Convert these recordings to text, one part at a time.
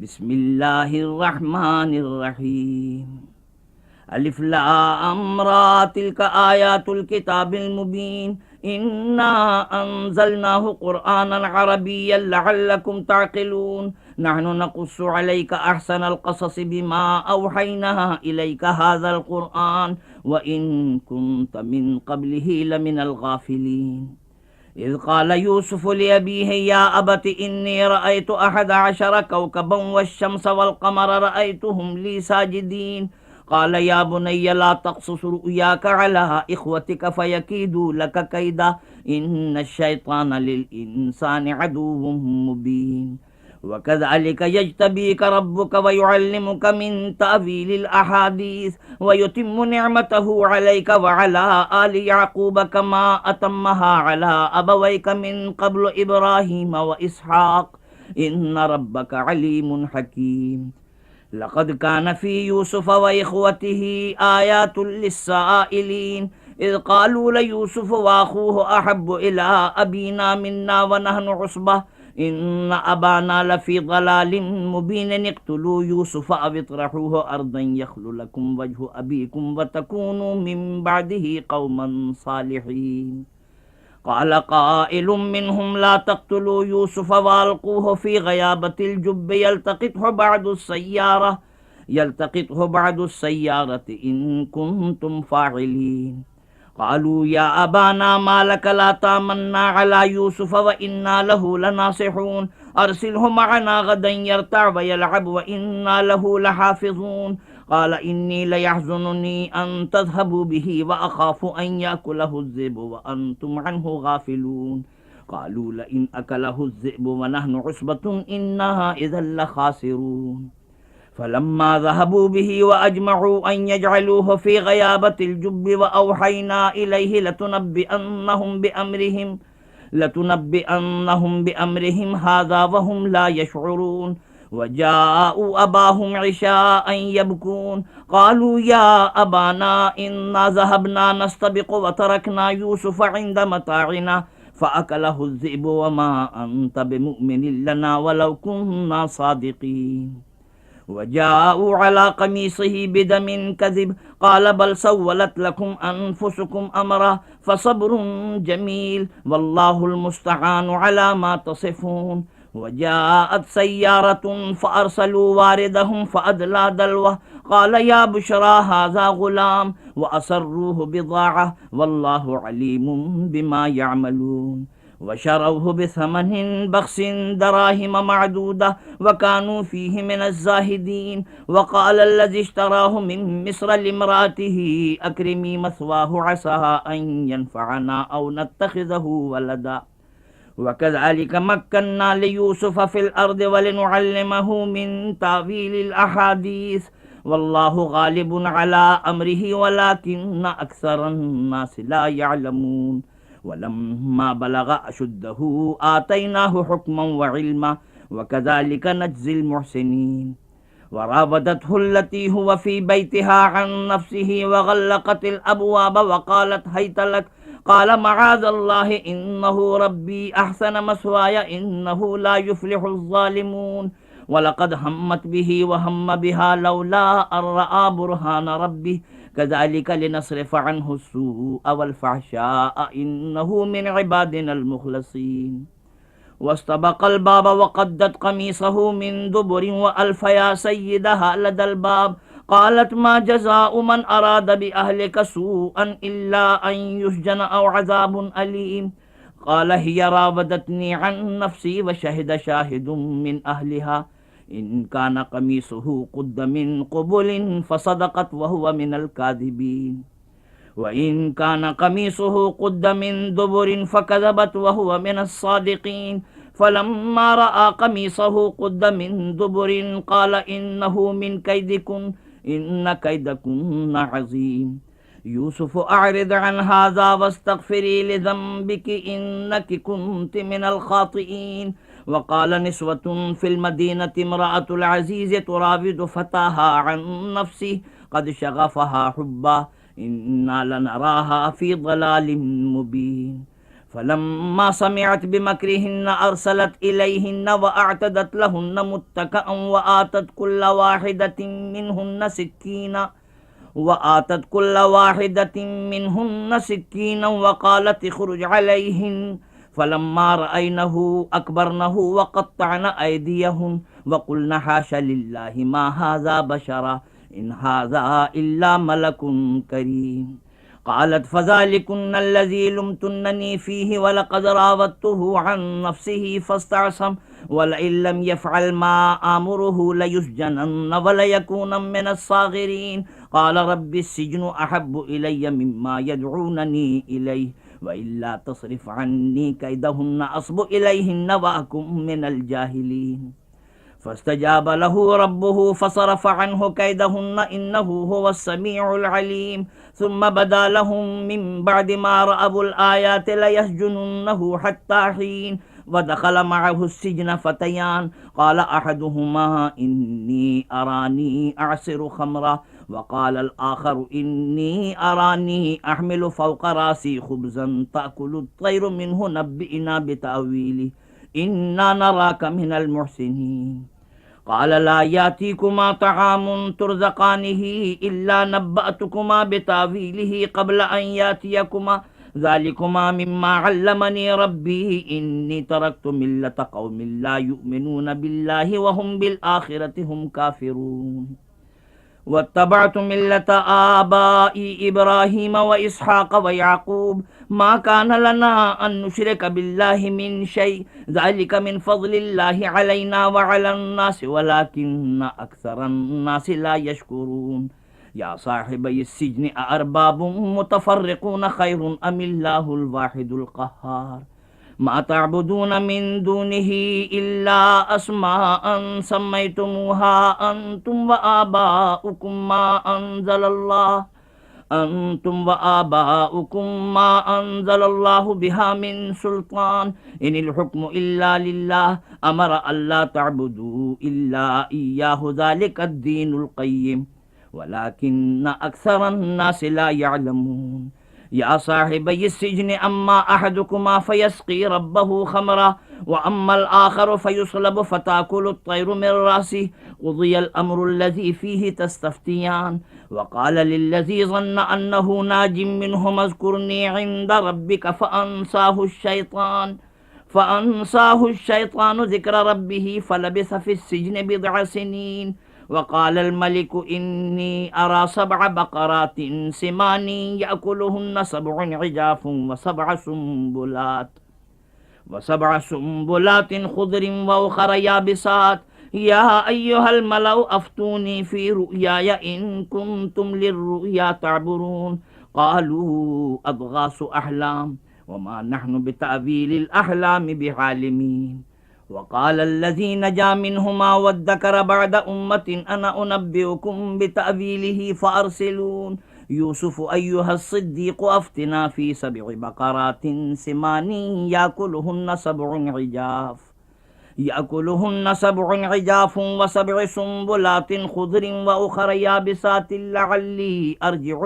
بسم اللہ الرحمن الرحیم الف لام را تلک آیات الکتاب المبین انا انزلناه قرآنا عربیا لعلکم تعقلون نحن نقص علیک احسن القصص بما اوحینا الیک هذا القرآن وان كنت من قبله لمن الغافلین إذ قال يوسف لأبيه يا أبت إني رأيت 11 كوكبا والشمس والقمر رأيتهم لي ساجدين قال يا بني لا تقصص رؤياك على إخوتك فيكيدوا لك كيدا إن الشيطان للإنسان عدو مبين وكذلك يجتبيك ربك ويعلمك من تأويل الأحاديث ويتم نعمته عليك وعلى آل يعقوب كما أتمها على أبويك من قبل إبراهيم وإسحاق إن ربك عليم حكيم لقد كان في يوسف وإخوته آيات للسائلين إذ قالوا ليوسف وأخوه أحب إلى أبينا منا ونحن عصبة إن أبانا لفي ضلال مبين اقتلوا يوسف أو اطرحوه أرضا يخل لكم وجه أبيكم وتكونوا من بعده قوما صالحين قال قائل منهم لا تقتلوا يوسف وألقوه في غيابة الجب يلتقطه بعد السيارة إن كنتم فاعلين قالوا يا أبانا ما لك لا تامنا على يوسف وإنا له لناصحون أرسله معنا غدا يرتع ويلعب وإنا له لحافظون قال إني ليحزنني أن تذهبوا به وأخاف أن يأكله الذئب وأنتم عنه غافلون قالوا لئن أكله الذئب ونحن عصبة إنا إذا لخاسرون فلما ذهبوا به وأجمعوا أن يجعلوه في غيابة الجب وأوحينا إليه لتنبئنهم بأمرهم هذا وهم لا يشعرون وجاءوا أباهم عشاء يبكون قالوا يا أبانا إنا ذهبنا نستبق وتركنا يوسف عند متاعنا فأكله الذئب وما أنت بمؤمن لنا ولو كنا صادقين وجاءوا على قميصه بدم كذب قال بل سولت لكم أنفسكم أمرا فصبر جميل والله المستعان على ما تصفون وجاءت سيارة فأرسلوا واردهم فأدلى دلوه قال يا بشرى هذا غلام وأسروه بضاعة والله عليم بما يعملون وشروه بثمن بخس دراهم معدودة وكانوا فيه من الزاهدين وقال الذي اشتراه من مصر لامرأته أكرمي مثواه عسى أن ينفعنا أو نتخذه ولدا وكذلك مكنا ليوسف في الأرض ولنعلمه من تأويل الأحاديث والله غالب على أمره ولكن أكثر الناس لا يعلمون ولما بلغ أشده آتيناه حكما وعلما وكذلك نجزي المحسنين وراودته التي هو في بيتها عن نفسه وغلقت الأبواب وقالت هيت لك قال معاذ الله إنه ربي أحسن مثواي إنه لا يفلح الظالمون ولقد همت به وهم بها لولا أن رأى برهان ربه كذلك لنصرف عنه السوء والفحشاء إنه من عبادنا المخلصين واستبق الباب وقدت قميصه من دبر وألف يا سيدها لدى الباب قالت ما جزاء من أراد بأهلك سوءا إلا أن يسجن أو عذاب أليم قال هي راودتني عن نفسي وشهد شاهد من أهلها إن كان قميصه قد من قبل فصدقت وهو من الكاذبين وإن كان قميصه قد من دبر فكذبت وهو من الصادقين فلما رأى قميصه قد من دبر قال إنه من كيدكن إن كيدكن عظيم يوسف أعرض عن هذا واستغفري لذنبك إنك كنت من الخاطئين وقال نسوة في المدينة امرأة العزيز تراود فتاها عن نفسه قد شغفها حبا إنا لنراها في ضلال مبين فلما سمعت بمكرهن أرسلت إليهن وأعتدت لهن متكئا وآتت كل واحدة منهن سكينا وقالت اخرج عليهن فلما رأينه أكبرنه وقطعن أيديهن وقلن حاش لله ما هذا بشرا إن هذا إلا ملك كريم قالت فذلكن الذي لمتنني فيه ولقد راودته عن نفسه فاستعصم ولئن لم يفعل ما آمره ليسجنن وليكون من الصاغرين قال رب السجن أحب إلي مما يدعونني إليه وإلا تصرف عني كيدهن أصب إليهن وأكن من الجاهلين فاستجاب له ربه فصرف عنه كيدهن إنه هو السميع العليم ثم بدا لهم من بعد ما رأوا الآيات ليسجننه حتى حين ودخل معه السجن فتيان قال أحدهما إني أراني أعصر خمرا وقال الآخر إني أراني أحمل فوق راسي خبزا تأكل الطير منه نبئنا بتأويله إنا نراك من المحسنين قال لا يأتيكما طعام ترزقانه إلا نبأتكما بتأويله قبل أن يأتيكما ذلكما مما علمني ربي إني تركت ملة قوم لا يؤمنون بالله وهم بالآخرة هم كافرون واتبعت ملة آبائي إبراهيم وإسحاق ويعقوب ما كان لنا أن نشرك بالله من شيء ذلك من فضل الله علينا وعلى الناس ولكن أكثر الناس لا يشكرون يا صاحبي السجن أأرباب متفرقون خير أم الله الواحد القهار ما تعبدون من دونه إلا أسماء سميتموها أنتم وآباؤكم ما أنزل الله بها من سلطان إن الحكم إلا لله أمر ألا تعبدوا إلا إياه ذلك الدين القيم ولكن أكثر الناس لا يعلمون يا صاحبي السجن أما أحدكما فيسقي ربه خمرا وأما الآخر فيصلب فتأكل الطير من رأسه قضي الأمر الذي فيه تستفتيان وقال للذي ظن أنه ناج منهما اذكرني عند ربك فأنساه الشيطان ذكر ربه فلبث في السجن 9 سنين وقال الملك إني أرى 7 بقرات سمان يأكلهن 7 عجاف وسبع سنبلات خضر وأخر يابسات يا أيها الملأ أفتوني في رؤياي إن كنتم للرؤيا تعبرون قالوا أضغاث أحلام وما نحن بتأويل الأحلام بعالمين وقال الذي نجا منهما وادكر بعد أمة أنا أنبئكم بتأويله فأرسلون يوسف أيها الصديق أفتنا في 7 بقرات سمان يأكلهن 7 عجاف و7 سنبلات خضر وأخر يابسات لعلي أرجع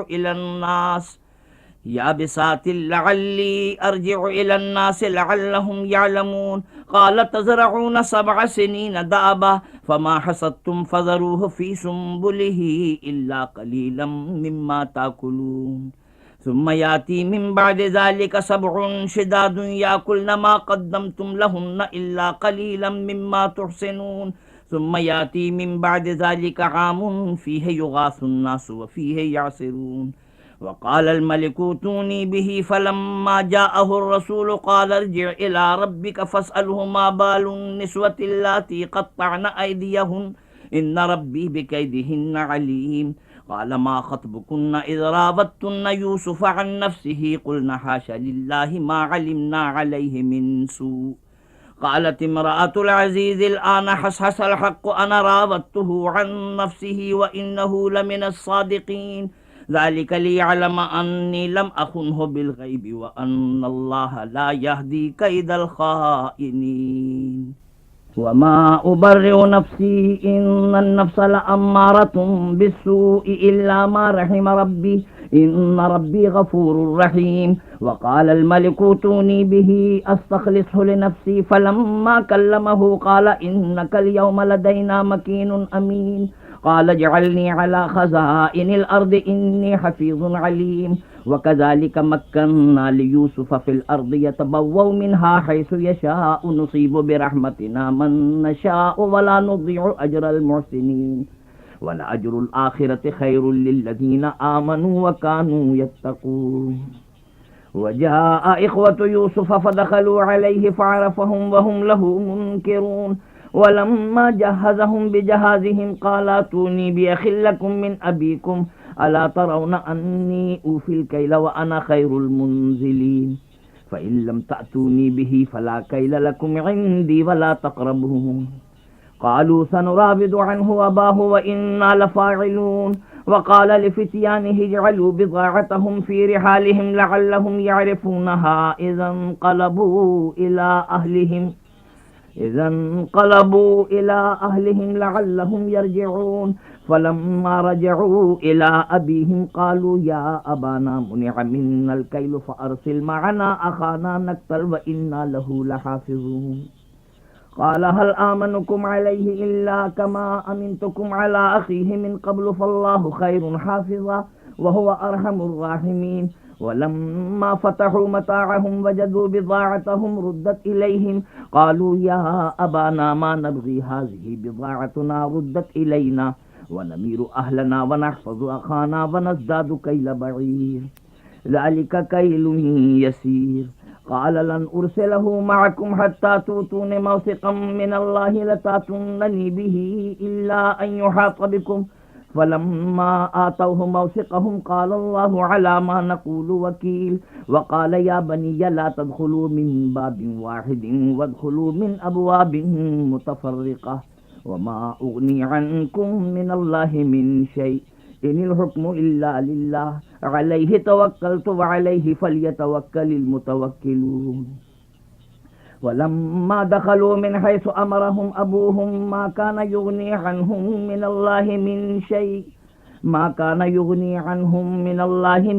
إلى الناس لعلهم يعلمون قال تزرعون 7 سنين دأبا فما حصدتم فذروه في سنبله إلا قليلا مما تأكلون ثم يأتي من بعد ذلك 7 شداد يأكلن ما قدمتم لهن إلا قليلا مما تحسنون ثم يأتي من بعد ذلك عام فيه يغاث الناس وفيه يعصرون وقال الملك ائتوني به فلما جاءه الرسول قال ارجع إلى ربك فاسأله ما بال النسوة اللاتي قطعن أيديهن إن ربي بكيدهن عليم قال ما خطبكن إذ راوتن يوسف عن نفسه قلن حاش لله ما علمنا عليه من سوء قالت امرأة العزيز الآن حصحص الحق أنا راودته عن نفسه وإنه لمن الصادقين ذلك ليعلم أني لم أخنه بالغيب وأن الله لا يهدي كيد الخائنين وما أبرئ نفسي إن النفس لأمارة بالسوء إلا ما رحم ربي إن ربي غفور رحيم. وقال الملك ائتوني به أستخلصه لنفسي فلما كلمه قال إنك اليوم لدينا مكين أمين. قال اجعلني على خزائن الأرض إني حفيظ عليم. وكذلك مكنا ليوسف في الأرض يتبوأ منها حيث يشاء نصيب برحمتنا من نشاء ولا نضيع أجر المحسنين ولأجر الآخرة خير للذين آمنوا وكانوا يتقون. وجاء إخوة يوسف فدخلوا عليه فعرفهم وهم له منكرون. ولما جهزهم بجهازهم قال ائتوني بأخ لكم من أبيكم ألا ترون أني أوفي الكيل وأنا خير المنزلين. فإن لم تأتوني به فلا كيل لكم عندي ولا تقربون. قالوا سنراود عنه أباه وإنا لفاعلون. وقال لفتيانه اجعلوا بضاعتهم في رحالهم لعلهم يعرفونها إذا انقلبوا إلى أهلهم لعلهم يرجعون. فلما رجعوا إلى أبيهم قالوا يا أبانا منع منا الكيل فأرسل معنا أخانا نكتل وإنا له لحافظون. قال هل آمنكم عليه إلا كما أمنتكم على أخيه من قبل فالله خير حافظا وهو أرحم الراحمين. ولما فتحوا متاعهم وجدوا بضاعتهم ردت إليهم قالوا يا أبانا ما نبغي هذه بضاعتنا ردت إلينا ونمير أهلنا ونحفظ أخانا ونزداد كيل بعير ذلك كيل يسير. قال لن أرسله معكم حتى تؤتون موثقا من الله لتأتونني به إلا أن يحاط بكم. فلما آتوه موثقهم قال الله على ما نقول وكيل. وقال يا بني لا تدخلوا من باب واحد وادخلوا من أبواب متفرقة وما أغني عنكم من الله من شيء إن الحكم إلا لله عليه توكلت وعليه فليتوكل المتوكلون. ولما دخلوا من حيث أمرهم أبوهم ما كان يغني عنهم من الله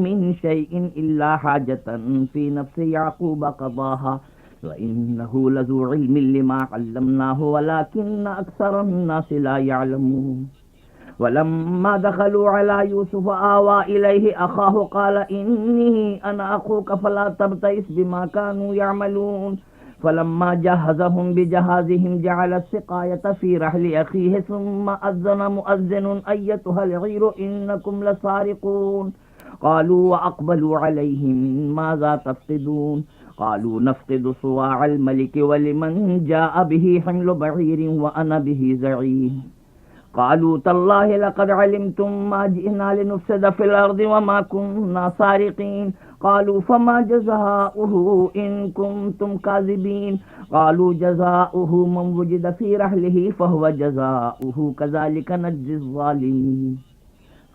من شيء إلا حاجة في نفس يعقوب قضاها وإنه لذو علم لما علمناه ولكن أكثر الناس لا يعلمون. ولما دخلوا على يوسف آوى إليه أخاه قال إني أنا أخوك فلا تبتئس بما كانوا يعملون. فلما جهزهم بجهازهم جعل السقاية في رحل أخيه ثم أذن مؤذن أيتها العير إنكم لسارقون. قالوا وأقبلوا عليهم ماذا تفقدون قالوا نفقد صواع الملك ولمن جاء به حمل بعير وأنا به زعيم. قالوا تالله لقد علمتم ما جئنا لنفسد في الأرض وما كنا سارقين. قالوا فما جزاؤه إن كنتم كاذبين. قالوا جزاؤه من وجد في رحله فهو جزاؤه كذلك نجزي الظالمين.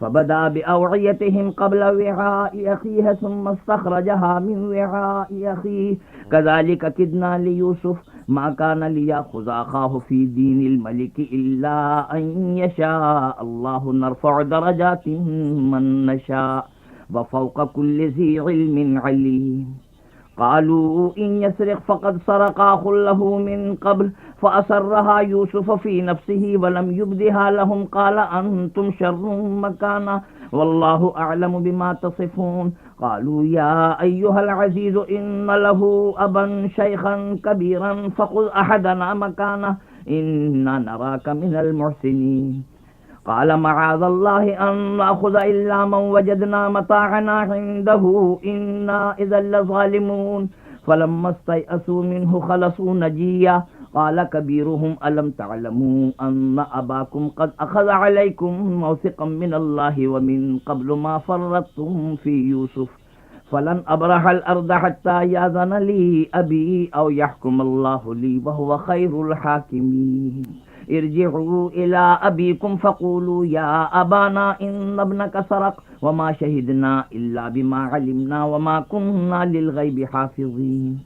فبدأ بأوعيتهم قبل وعاء أخيه ثم استخرجها من وعاء أخيه كذلك كدنا ليوسف ما كان ليأخذ أخاه في دين الملك إلا أن يشاء الله نرفع درجات من نشاء وفوق كل ذي علم عليم. قالوا إن يسرق فقد سرق أخ له من قبل فأسرها يوسف في نفسه ولم يبدها لهم قال أنتم شر مكانا والله أعلم بما تصفون. قالوا يا أيها العزيز إن له أبا شيخا كبيرا فخذ أحدنا مكانه إنا نراك من المحسنين. قال معاذ الله أن نأخذ إلا من وجدنا متاعنا عنده إنا إذا لظالمون. فلما استيئسوا منه خلصوا نجيا. قال كبيرهم ألم تعلموا أن أباكم قد أخذ عليكم موثقا من الله ومن قبل ما فرطتم في يوسف فلن أبرح الأرض حتى يأذن لي أبي أو يحكم الله لي وهو خير الحاكمين. ارجعوا إلى أبيكم فقولوا يا أبانا إن ابنك سرق وما شهدنا إلا بما علمنا وما كنا للغيب حافظين.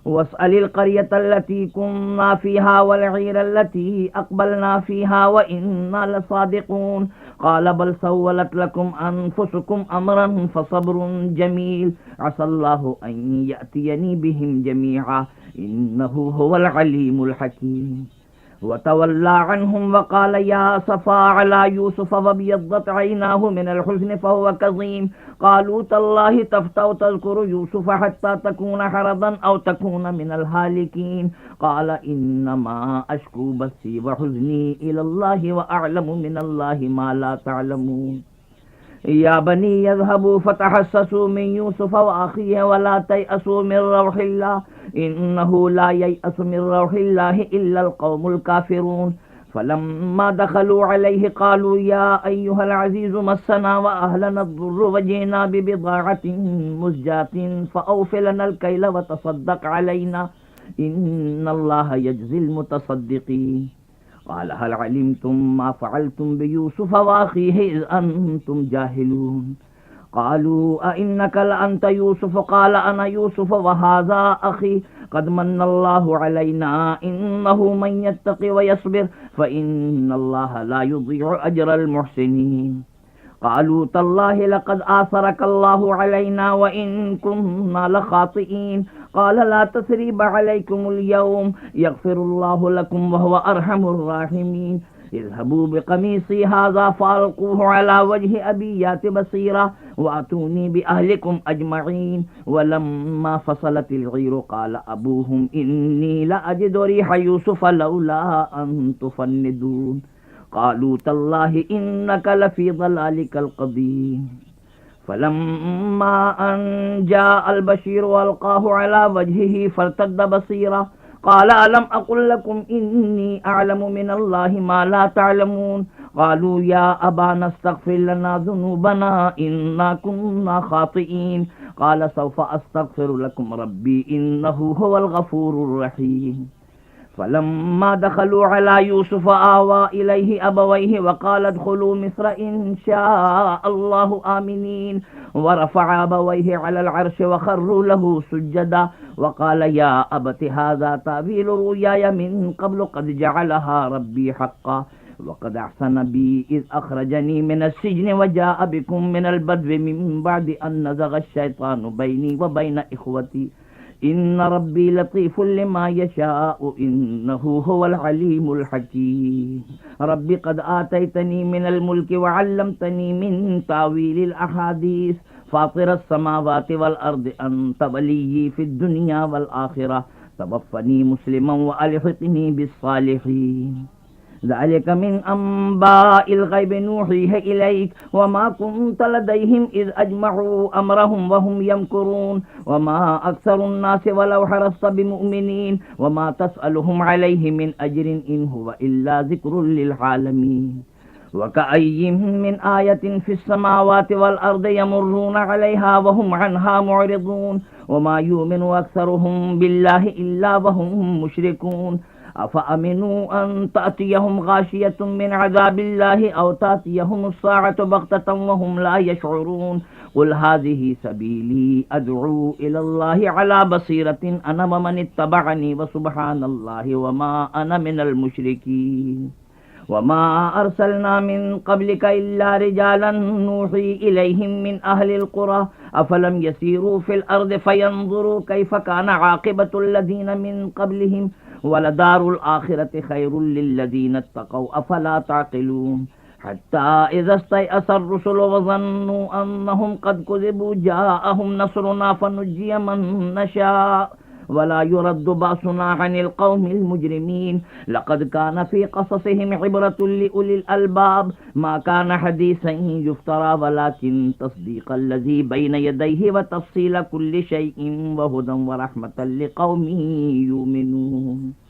واسأل القرية التي كنا فيها والعير التي أقبلنا فيها وإنا لصادقون قال بل سولت لكم أنفسكم أمرا فصبر جميل عسى الله أن يأتيني بهم جميعا إنه هو العليم الحكيم وتولى عنهم وقال يا أسفا على يوسف وابيضت عيناه من الحزن فهو كظيم قالوا تالله تفتأ تذكر يوسف حتى تكون حرضا أو تكون من الهالكين قال إنما أشكو بثي وحزني إلى الله وأعلم من الله ما لا تعلمون يا بني يذهبوا فتحسسوا من يوسف وأخيه ولا تيأسوا من روح الله إنه لا ييأس من روح الله إلا القوم الكافرون فلما دخلوا عليه قالوا يا أيها العزيز مسنا وأهلنا الضر وجئنا ببضاعة مزجاة فأوف لنا الكيل وتصدق علينا إن الله يجزي المتصدقين قال هل علمتم ما فعلتم بيوسف وأخيه إذ أنتم جاهلون قالوا أئنك لأنت يوسف قال أنا يوسف وهذا أخي قد من الله علينا إنه من يتق ويصبر فإن الله لا يضيع أجر المحسنين قالوا تالله لقد آثرك الله علينا وإن كنا لخاطئين قال لا تثريب عليكم اليوم يغفر الله لكم وهو أرحم الراحمين اذهبوا بقميصي هذا فألقوه على وجه أبي يأت بصيرا وأتوني بأهلكم أجمعين ولما فصلت العير قال أبوهم إني لأجد ريح يوسف لولا أن تفندون قالوا تالله إنك لفي ضلالك القديم فلما أن جاء البشير وألقاه على وجهه فارتد بصيرا قال ألم أقل لكم إني أعلم من الله ما لا تعلمون قالوا يا أبانا استغفر لنا ذنوبنا إنا كنا خاطئين قال سوف أستغفر لكم ربي إنه هو الغفور الرحيم فلما دخلوا على يوسف آوى إليه أبويه وقال ادخلوا مصر إن شاء الله آمنين ورفع أبويه على العرش وخروا له سجدا وقال يا أبت هذا تأويل رؤياي من قبل قد جعلها ربي حقا وقد أحسن بي إذ أخرجني من السجن وجاء بكم من البدو من بعد أن نزغ الشيطان بيني وبين إخوتي إن ربي لطيف لما يشاء إنه هو العليم الحكيم رب قد آتيتني من الملك وعلمتني من تأويل الأحاديث فاطر السماوات والأرض أنت وليي في الدنيا والآخرة توفني مسلما وألحقني بالصالحين ذلك من أنباء الغيب نوحيه إليك وما كنت لديهم إذ أجمعوا أمرهم وهم يمكرون وما أكثر الناس ولو حرصت بمؤمنين وما تسألهم عليه من أجر إن هو إلا ذكر للعالمين وكأي من آية في السماوات والأرض يمرون عليها وهم عنها معرضون وما يؤمن أكثرهم بالله إلا وهم مشركون أفأمنوا أن تأتيهم غاشية من عذاب الله أو تأتيهم الساعة بغتة وهم لا يشعرون قل هذه سبيلي أدعو إلى الله على بصيرة أنا ومن اتبعني وسبحان الله وما أنا من المشركين وما أرسلنا من قبلك إلا رجالا نوحي إليهم من أهل القرى أفلم يسيروا في الأرض فينظروا كيف كان عاقبة الذين من قبلهم ولدار الآخرة خير للذين اتقوا أفلا تعقلون حتى إذا استيأس الرسل وظنوا أنهم قد كذبوا جاءهم نصرنا فنجي من نشاء ولا يرد بأسنا عن القوم المجرمين لقد كان في قصصهم عبرة لأولي الألباب ما كان حديثا يفترى ولكن تصديق الذي بين يديه وتفصيل كل شيء وهدى ورحمة لقوم يؤمنون